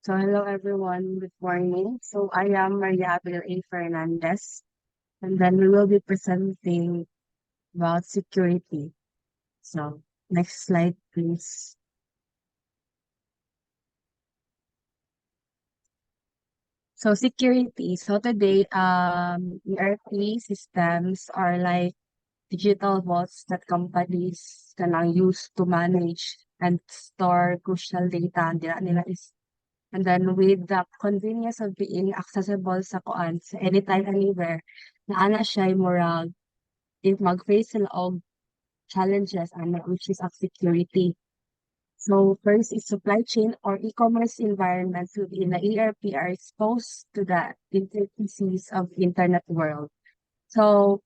So hello everyone, good morning. So I am Maria Abigail Fernandez, and then we will be presenting about security. So next slide, please. So security. So today, ERP systems are like digital vaults that companies can now use to manage and store crucial data nila is. And then with the convenience of being accessible sa kuan sa anytime, anywhere, naana siya murag if mag-face sila og challenges which is of security. So first is supply chain or e-commerce environments within the ERP are exposed to the intricacies of the internet world. So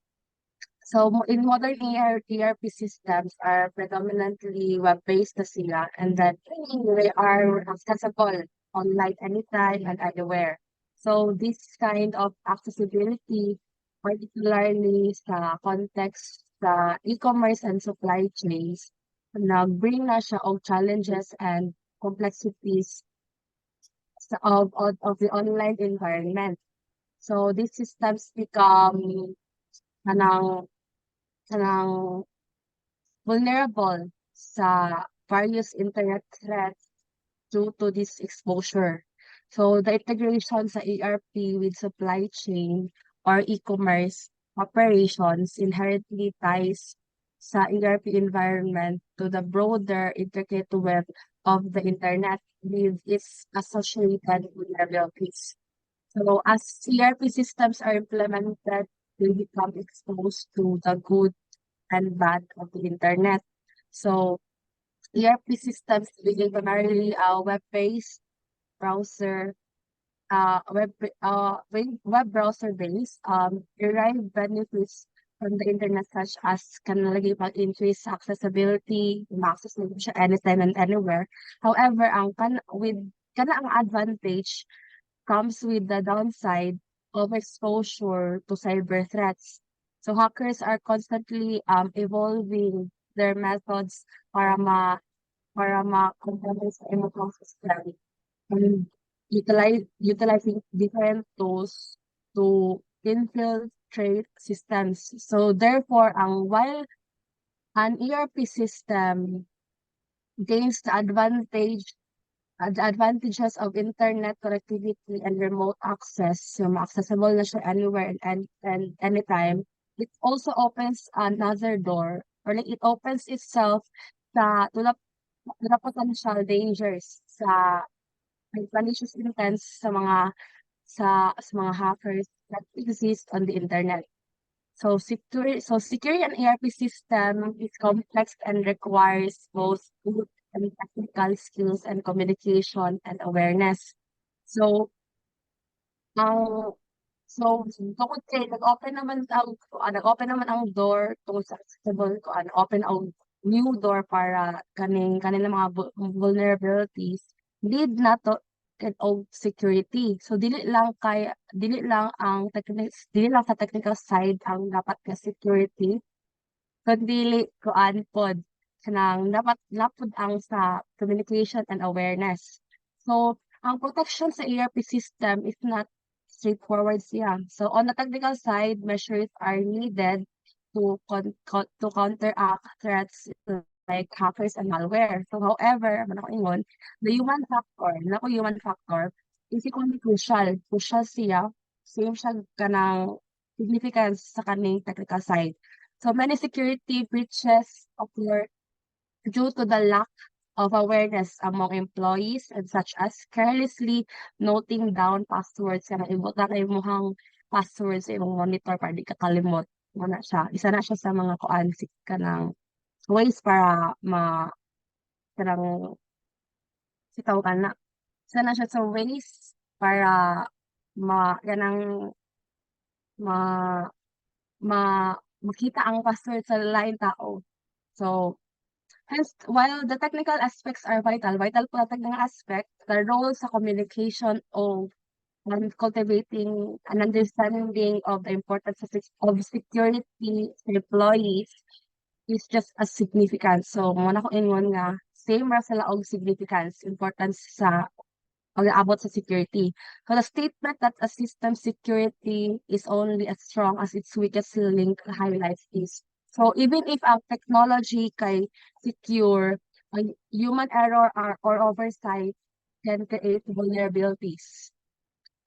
in modern ERP systems are predominantly web-based na sila, and that they are accessible online anytime and anywhere. So this kind of accessibility, particularly sa context sa e-commerce and supply chains, nag-bring na siya og challenges and complexities of the online environment. So these systems become kanang kanang vulnerable sa various internet threats due to this exposure. So the integration sa ERP with supply chain or e-commerce operations inherently ties sa ERP environment to the broader intricate web of the internet with its associated vulnerabilities. So as ERP systems are implemented, they become exposed to the good and bad of the internet. So ERP systems being primarily web-based browser, web browser based, derive benefits from the internet such as kanalagi pag-increase accessibility, ma-access mo siya anytime and anywhere. However, ang advantage comes with the downside of exposure to cyber threats. So hackers are constantly evolving their methods para ma-compromise sa imong system and utilizing different tools to infiltrate systems. So therefore, while an ERP system gains the advantages of internet connectivity and remote access, so accessible na siya anywhere and anytime, it also opens another door, or like it opens itself to the potential dangers sa malicious intents sa mga hackers that exist on the internet. So securing an ERP system is complex and requires both good and technical skills and communication and awareness. So, ang tungkol kay nag-open naman ang door tungkol sa accessible ko open ang new door para kanilang mga vulnerabilities lead na to og security. So dili lang sa technical side ang dapat ka security, kundi pod dapat lapod ang sa communication and awareness. So ang protection sa ERP system is not straightforward siya. So on the technical side, measures are needed to counteract threats like hackers and malware. So however, human factor is equally crucial. Crucial siya, same siya kanang significance sa kaning technical side. So many security breaches occur due to the lack of awareness among employees and such as carelessly noting down passwords kana imot na kay mohang passwords sa imong monitor para di ka kalimot. Isa na siya sa mga kanang ways para kanang sitaw ka na. Isa na siya sa ways para kanang ma ma makita ang password sa lain tao. So hence, while the technical aspects are vital po ang technical aspect, the role sa communication and cultivating an understanding of the importance of security sa employees is just as significant. So, muna ko ingon nga, same ra sila og significance, importance sa pag-aabot sa security. So the statement that a system security is only as strong as its weakest link highlights this. So even if ang technology kay secure, ang human error or oversight can create vulnerabilities.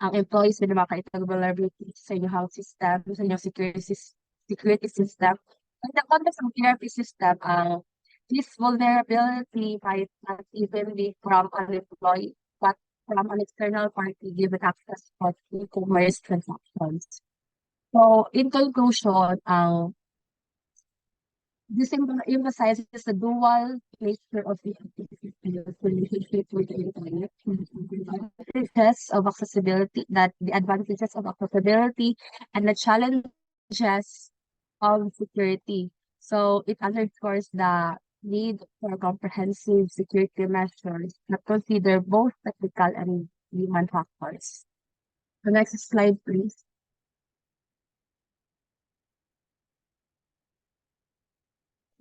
Ang employees may makita vulnerabilities sa inyong health system, sa inyong security system. In the context of ERP system, this vulnerability might not even be from an employee, but from an external party given access for e-commerce transactions. So, in conclusion, this emphasizes the dual nature of the relationship with the internet. The advantages of accessibility and the challenges of security. So it underscores the need for comprehensive security measures that consider both technical and human factors. The next slide, please.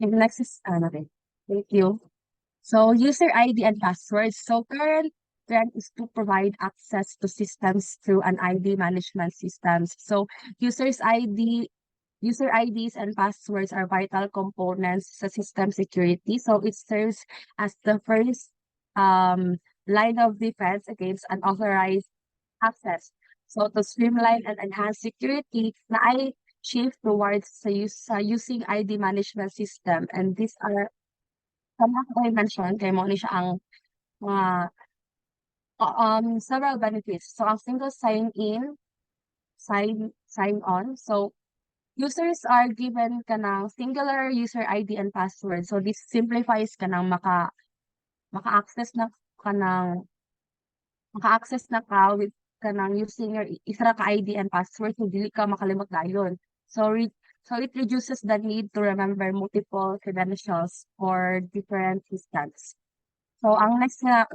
And next is okay. Thank you. So user ID and passwords. So current trend is to provide access to systems through an ID management systems. So users ID, user IDs and passwords are vital components sa system security. So it serves as the first line of defense against unauthorized access. So to streamline and enhance security, na ay shift towards sa using ID management system. And these are tama ko kayo mention kay mo ni siya ang mga several benefits. So ang single sign in, sign on. So users are given kanang singular user ID and password. So this simplifies kanang maka-access na kanang maka-access na ka with kanang using your isa ra ka ID and password so dili ka makalimot dayon. So it reduces the need to remember multiple credentials for different systems. So ang next nga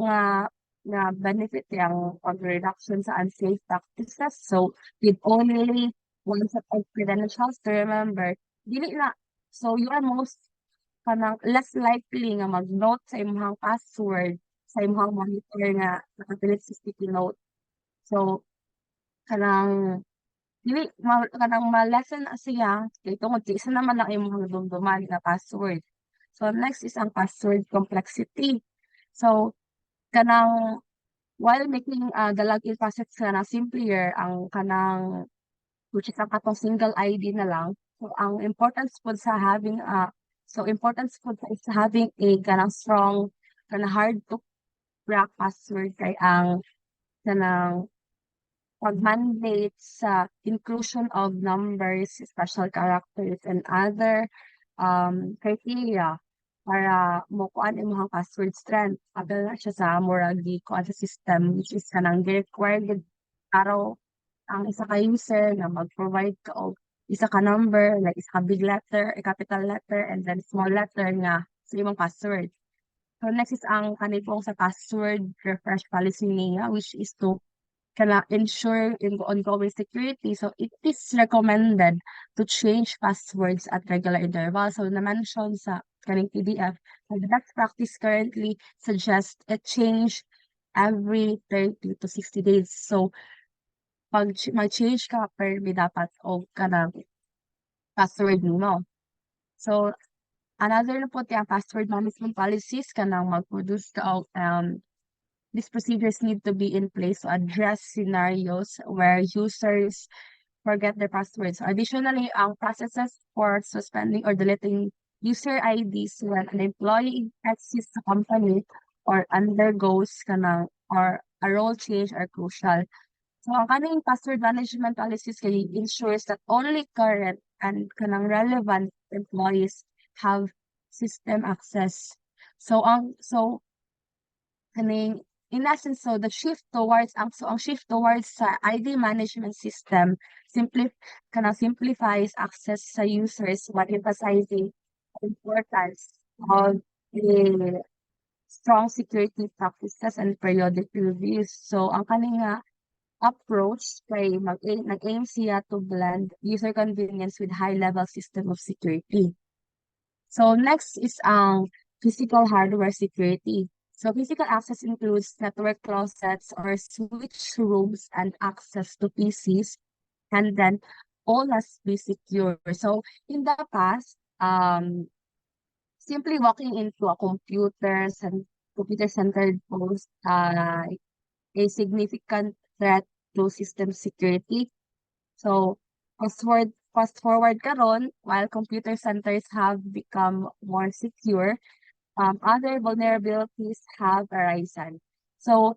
benefit yung pag-reduction sa unsafe practices. So with only one set of credentials to remember, dili na. So you are kanang less likely nga mag-note sa imong password sa imong monitor nga nakapilit sa sticky note. So kanang kanang ma-lessen na siya kay tungod kay isa naman lang imong dumduman nga password. So next is ang password complexity. So kanang while making the login process kana simpler ang kanang which is ang katong single ID na lang. So ang importance po sa having is having a kanang strong kanang hard to crack password kay ang kanang pag-mandate sa inclusion of numbers, special characters, and other criteria para mokuan imong password strength. Abel na siya sa murag kuan sa system which is kanang required araw ang isa ka user na mag-provide ka og isa ka number, like isa ka big letter, a capital letter, and then small letter nga sa imong password. So next is ang kanipong sa password refresh policy niya which is to kana ensure in ongoing security. So it is recommended to change passwords at regular intervals. So na-mention sa kaning PDF, the best practice currently suggests a change every 30 to 60 days. So pag mag-change ka per may dapat o kanang password mo. So another na po ang password management policies kanang mag-produce ka og these procedures need to be in place to address scenarios where users forget their passwords. Additionally, ang processes for suspending or deleting user IDs when an employee exits the company or undergoes kanang or a role change are crucial. So, ang kaning password management policies kay ensures that only current and kanang relevant employees have system access. So, kaning in essence, so the shift towards ang shift towards sa ID management system simplifies access sa users while emphasizing the importance of the strong security practices and periodic reviews. So ang kaning nga approach kay nag-aim siya to blend user convenience with high-level system of security. So next is ang physical hardware security. So physical access includes network closets or switch rooms and access to PCs, and then all must be secure. So in the past, simply walking into a computer-centered post a significant threat to system security. So fast forward karon, while computer centers have become more secure, other vulnerabilities have arisen. So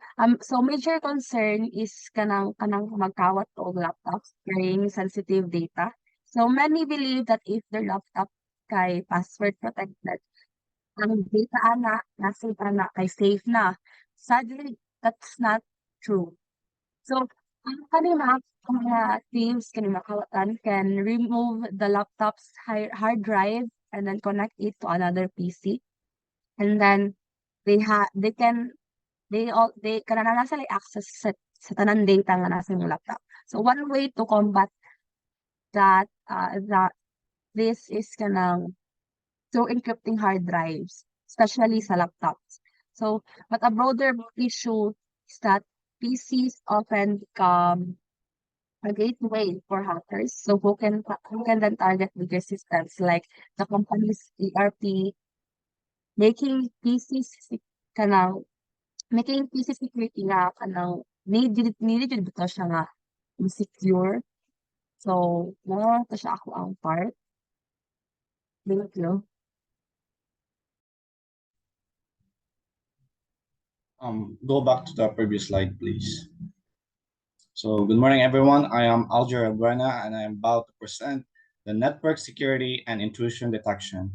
major concern is kanang magkawat og laptops carrying sensitive data. So many believe that if their laptop kay password protected, ang data ana, nasa ana kay safe na. Sadly, that's not true. So ang mga teams kanina kawatan can remove the laptop's hard drive and then connect it to another PC, and then they can they kanana na sila access sa tanang data nga nasa yung laptop. So one way to combat that this is kanang through encrypting hard drives, especially sa laptops. So but a broader issue is that PCs often become a gateway for hackers, so who can then target bigger systems like the company's ERP, making PCs kanang making PC security nga kanang needed jud bitaw siya nga secure. So, mo to siya ako ang part. Thank you. Go back to the previous slide, please. So, good morning, everyone. I am Aljer and I am about to present the network security and intrusion detection.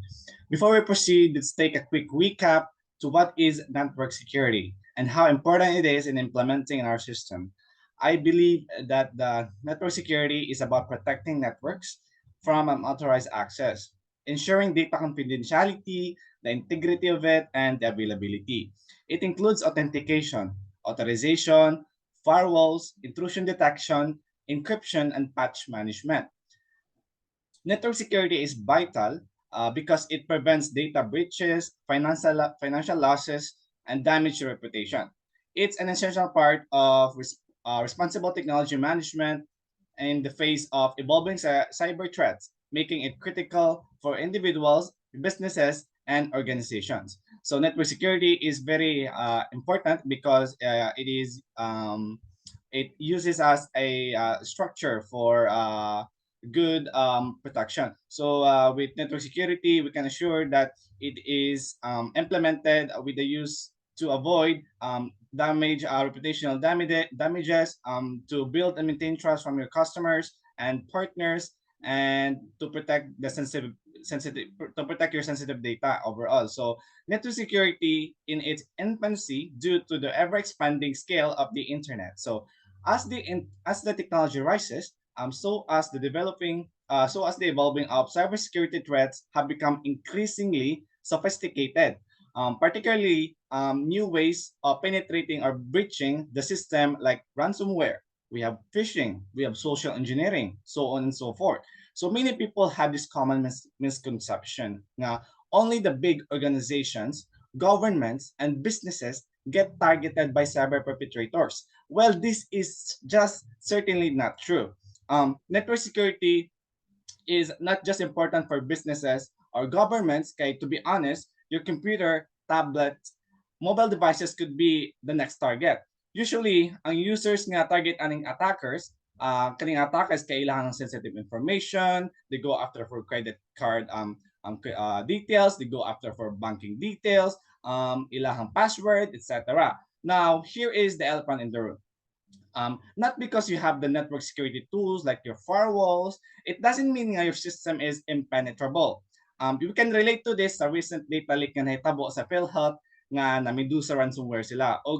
Before we proceed, let's take a quick recap to what is network security and how important it is in implementing in our system. I believe that the network security is about protecting networks from unauthorized access, ensuring data confidentiality, the integrity of it, and the availability. It includes authentication, authorization, firewalls, intrusion detection, encryption, and patch management. Network security is vital because it prevents data breaches, financial losses, and damage to reputation. It's an essential part of responsible technology management in the face of evolving cyber threats, making it critical for individuals, businesses, and organizations. So network security is very important because it uses as a structure for good protection. So with network security, we can assure that it is implemented with the use to avoid reputational damages, to build and maintain trust from your customers and partners, and to protect the sensitive to protect your sensitive data overall. So network security in its infancy due to the ever expanding scale of the internet. So as the technology rises, so as the evolving of cybersecurity threats have become increasingly sophisticated, particularly new ways of penetrating or breaching the system like ransomware. We have phishing, we have social engineering, so on and so forth. So many people have this common misconception na only the big organizations, governments, and businesses get targeted by cyber perpetrators. Well, this is just certainly not true. Network security is not just important for businesses or governments, kay to be honest, your computer, tablet, mobile devices could be the next target. Usually, ang users nga target aning attackers, kaning attackers kailangan ng sensitive information, they go after for credit card details, they go after for banking details, ilahang password, etc. Now, here is the elephant in the room. Not because you have the network security tools like your firewalls, it doesn't mean your system is impenetrable. You can relate to this sa recent data leak nga nahitabo sa PhilHealth nga na Medusa ransomware sila. O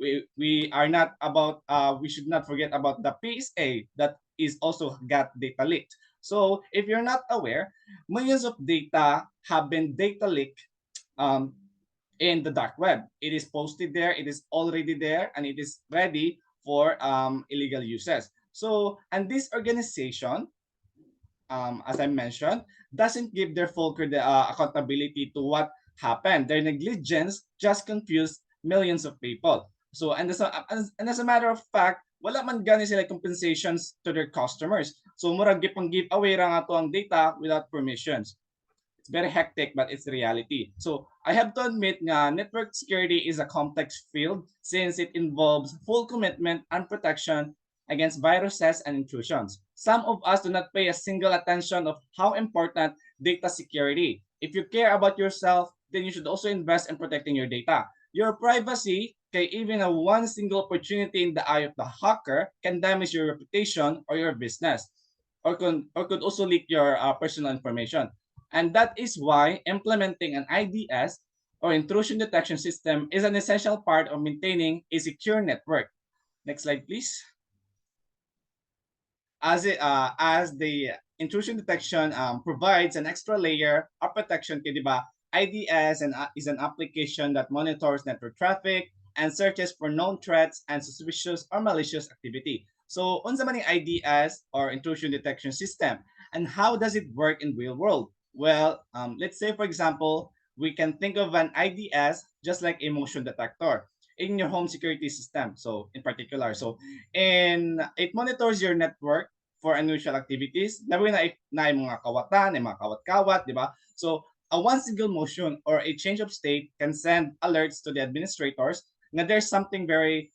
we are not about we should not forget about the PSA that is also got data leaked. So if you're not aware, millions of data have been data leaked in the dark web. It is posted there, it is already there, and it is ready for illegal uses. So, and this organization, as I mentioned, doesn't give their full accountability to what happen. Their negligence just confused millions of people. So, and as a matter of fact, wala man gani sila compensations to their customers. So, murag gipang giveaway ra nga to ang data without permissions. It's very hectic, but it's the reality. So I have to admit nga network security is a complex field since it involves full commitment and protection against viruses and intrusions. Some of us do not pay a single attention of how important data security. If you care about yourself, then you should also invest in protecting your data. Your privacy, okay, even a one single opportunity in the eye of the hacker can damage your reputation or your business, or could also leak your personal information. And that is why implementing an IDS or intrusion detection system is an essential part of maintaining a secure network. Next slide, please. As the intrusion detection provides an extra layer of protection, di ba? IDS is an application that monitors network traffic and searches for known threats and suspicious or malicious activity. So, unsa man yung IDS or intrusion detection system, and how does it work in real world? Well, let's say for example, we can think of an IDS just like a motion detector in your home security system. So, in particular, and it monitors your network for unusual activities. Labi na yung mga kawatan, yung mga kawat-kawat, di ba? So, a one single motion or a change of state can send alerts to the administrators na there's something very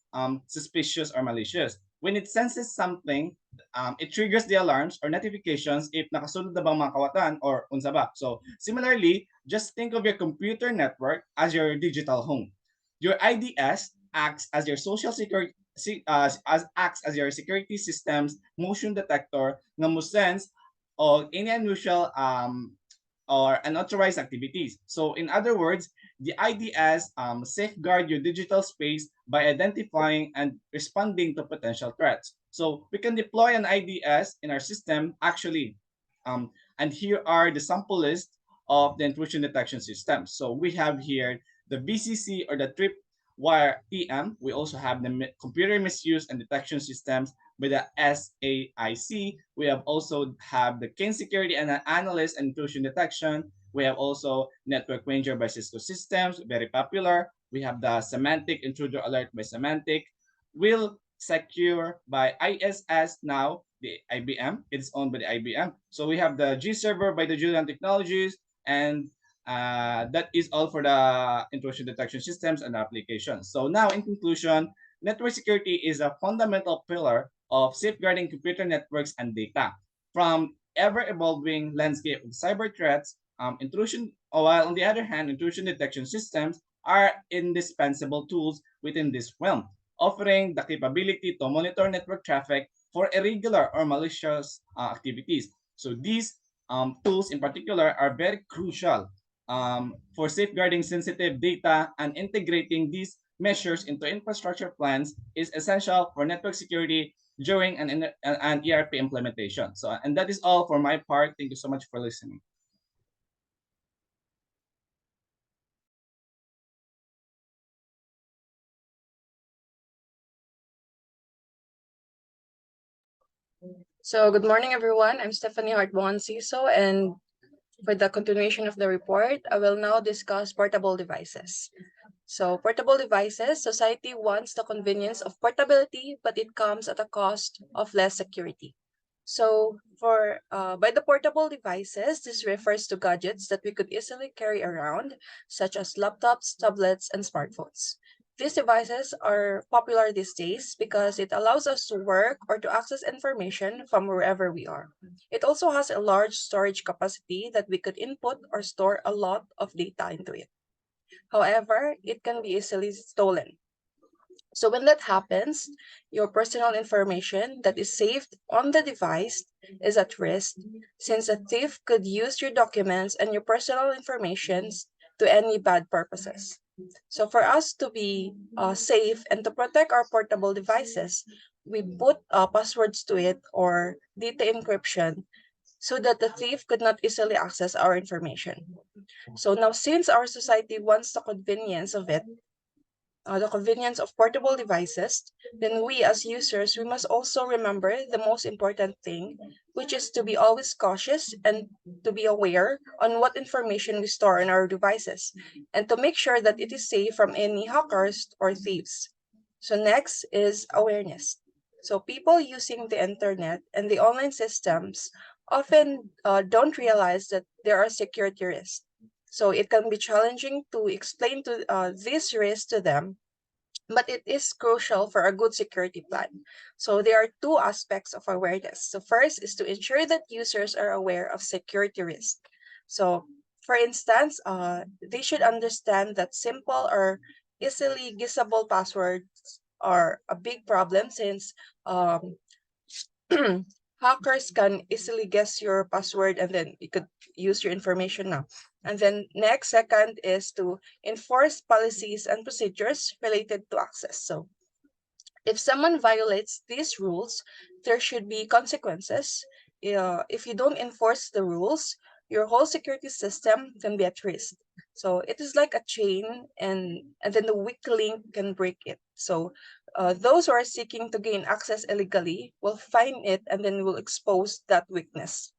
suspicious or malicious. When it senses something, it triggers the alarms or notifications if nakasunod na bang mga kawatan or unsa ba. So, similarly, just think of your computer network as your digital home. Your IDS acts as your social security acts as your security system's motion detector na mo sense of any unusual or unauthorized activities. So in other words, the IDS safeguard your digital space by identifying and responding to potential threats. So we can deploy an IDS in our system actually. And here are the sample list of the intrusion detection systems. So we have here the BCC or the Tripwire TM. We also have the computer misuse and detection systems with the SAIC. We have also have the Kane Security and Analyst and Intrusion Detection. We have also Network Ranger by Cisco Systems, very popular. We have the Semantic Intruder Alert by Semantic. Will Secure by ISS now, the IBM. It's owned by the IBM. So we have the G Server by the Julian Technologies, and that is all for the intrusion detection systems and applications. So now, in conclusion, network security is a fundamental pillar of safeguarding computer networks and data. From ever-evolving landscape of cyber threats, while on the other hand, intrusion detection systems are indispensable tools within this realm, offering the capability to monitor network traffic for irregular or malicious activities. So these tools in particular are very crucial for safeguarding sensitive data, and integrating these measures into infrastructure plans is essential for network security during an ERP implementation. So, and that is all for my part. Thank you so much for listening. So, good morning, everyone. I'm Stephanie Hart Bonganciso, and for the continuation of the report, I will now discuss portable devices. So, portable devices, society wants the convenience of portability, but it comes at a cost of less security. So, by the portable devices, this refers to gadgets that we could easily carry around, such as laptops, tablets, and smartphones. These devices are popular these days because it allows us to work or to access information from wherever we are. It also has a large storage capacity that we could input or store a lot of data into it. However, it can be easily stolen. So when that happens, your personal information that is saved on the device is at risk, since a thief could use your documents and your personal information to any bad purposes. So for us to be safe and to protect our portable devices, we put passwords to it or data encryption so that the thief could not easily access our information. So now, since our society wants the convenience of it, the convenience of portable devices, then we as users, we must also remember the most important thing, which is to be always cautious and to be aware on what information we store on our devices and to make sure that it is safe from any hackers or thieves. So next is awareness. So people using the internet and the online systems often don't realize that there are security risks. So it can be challenging to explain to this risk to them, but it is crucial for a good security plan. So there are two aspects of awareness. So first is to ensure that users are aware of security risk. So for instance, they should understand that simple or easily guessable passwords are a big problem since um, hackers can easily guess your password and then you could use your information now. And then next, second is to enforce policies and procedures related to access. So if someone violates these rules, there should be consequences. If you don't enforce the rules, your whole security system can be at risk. So it is like a chain, and then the weak link can break it. So those who are seeking to gain access illegally will find it and then will expose that weakness.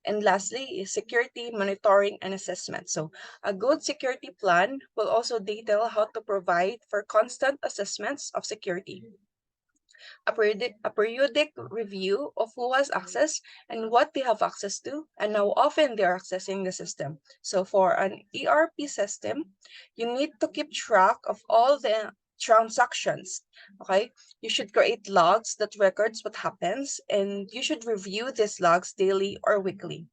And lastly is security monitoring and assessment. So a good security plan will also detail how to provide for constant assessments of security, a periodic review of who has access and what they have access to and how often they are accessing the system. So for an ERP system, you need to keep track of all the transactions. Okay, you should create logs that records what happens, and you should review these logs daily or weekly.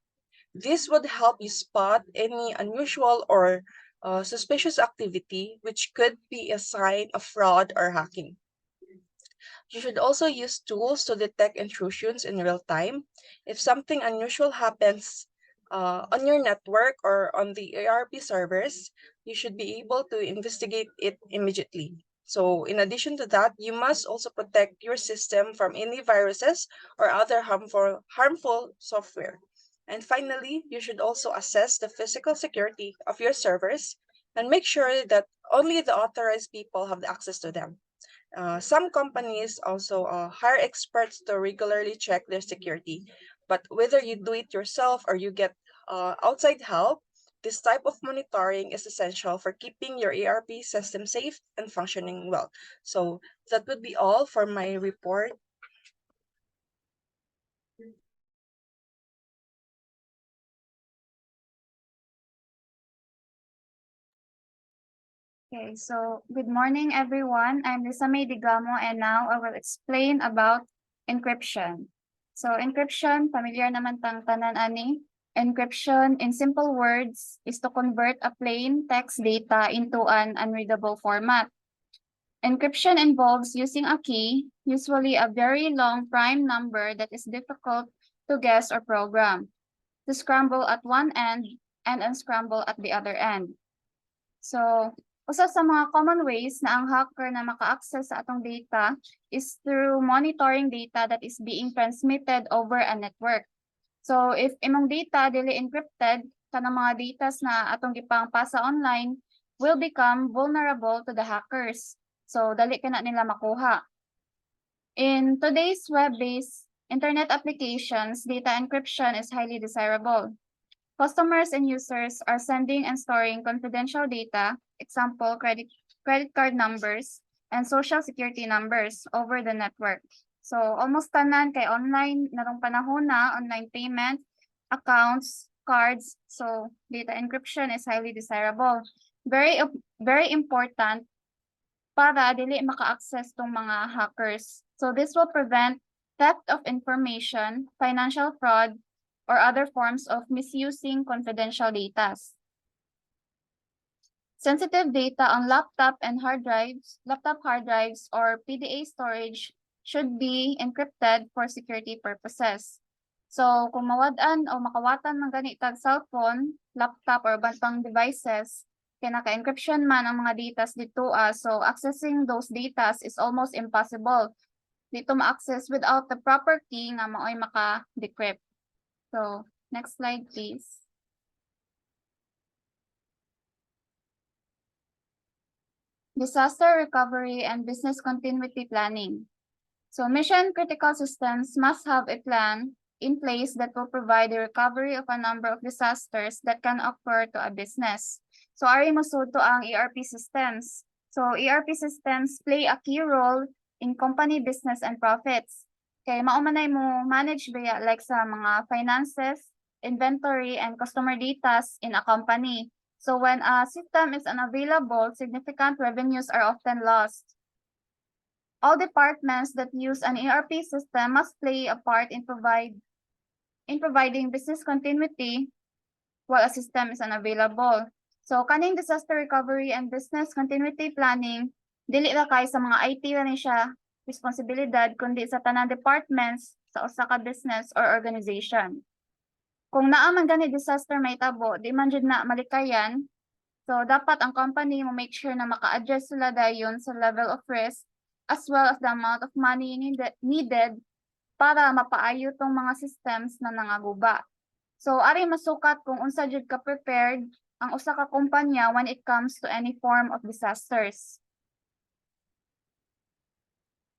This would help you spot any unusual or suspicious activity, which could be a sign of fraud or hacking. You should also use tools to detect intrusions in real time. If something unusual happens on your network or on the ARP servers, you should be able to investigate it immediately. So, in addition to that, you must also protect your system from any viruses or other harmful software. And finally, you should also assess the physical security of your servers and make sure that only the authorized people have access to them. Some companies also hire experts to regularly check their security. But whether you do it yourself or you get outside help, this type of monitoring is essential for keeping your ERP system safe and functioning well. So that would be all for my report. Okay, so good morning, everyone. I'm Lissa Mae Degamo, and now I will explain about encryption. So encryption, familiar naman tang tanan ani. Encryption, in simple words, is to convert a plain text data into an unreadable format. Encryption involves using a key, usually a very long prime number that is difficult to guess or program, to scramble at one end and unscramble at the other end. So, usa sa mga common ways na ang hacker na maka-access sa atong data is through monitoring data that is being transmitted over a network. So, if imong data dili encrypted, kanang mga datas na atong gipang pasa online will become vulnerable to the hackers. So, dali ka na nila makuha. In today's web-based internet applications, data encryption is highly desirable. Customers and users are sending and storing confidential data, example, credit card numbers, and social security numbers over the network. So, almost tanan kay online narong panahon na, online payment, accounts, cards. So, data encryption is highly desirable. Very important para dili maka-access tong mga hackers. So, this will prevent theft of information, financial fraud, or other forms of misusing confidential data. Sensitive data on laptop hard drives, or PDA storage should be encrypted for security purposes. So, kung mawad-an o makawatan ng ganitag cellphone, laptop, or bantang devices, kaya naka-encryption man ang mga data dito, so accessing those data is almost impossible. Dito ma-access without the proper key nga maoy maka-decrypt. So, next slide, please. disaster recovery and business continuity planning. So mission critical systems must have a plan in place that will provide the recovery of a number of disasters that can occur to a business. So ari mosud to ang ERP systems. So ERP systems play a key role in company business and profits. Kay maumanay mo manage ba like sa mga finances, inventory, and customer data in a company. So when a system is unavailable, significant revenues are often lost. All departments that use an ERP system must play a part in providing business continuity while a system is unavailable. So kaning disaster recovery and business continuity planning, dili ra kay sa mga IT ra ni siya responsibilidad kundi sa tanang departments sa usa ka business or organization. Kung naa man gani disaster may tabo, di man jud na malikayan. So dapat ang company mo make sure na maka-adjust sila dayon sa level of risk as well as the amount of money needed para mapaayo tong mga systems na nangaguba. So ari masukat kung unsa jud ka prepared ang usa ka kumpanya when it comes to any form of disasters.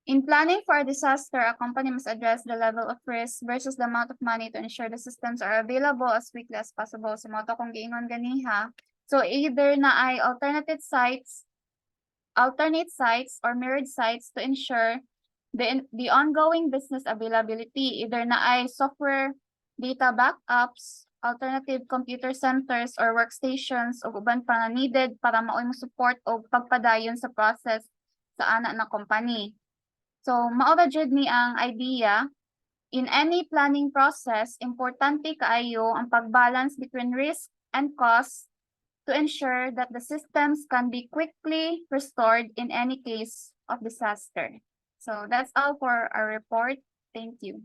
In planning for a disaster, a company must address the level of risk versus the amount of money to ensure the systems are available as quickly as possible. So mo to kung giingon ganiha. So either na ay alternate sites or mirrored sites to ensure the ongoing business availability. Either na ay software data backups, alternative computer centers or workstations o uban pa na needed para maoy mo support o pagpadayon sa process sa ana na company. So mao ra jud ni ang idea. In any planning process, importante kaayo ang pagbalance between risk and cost to ensure that the systems can be quickly restored in any case of disaster. So that's all for our report. Thank you.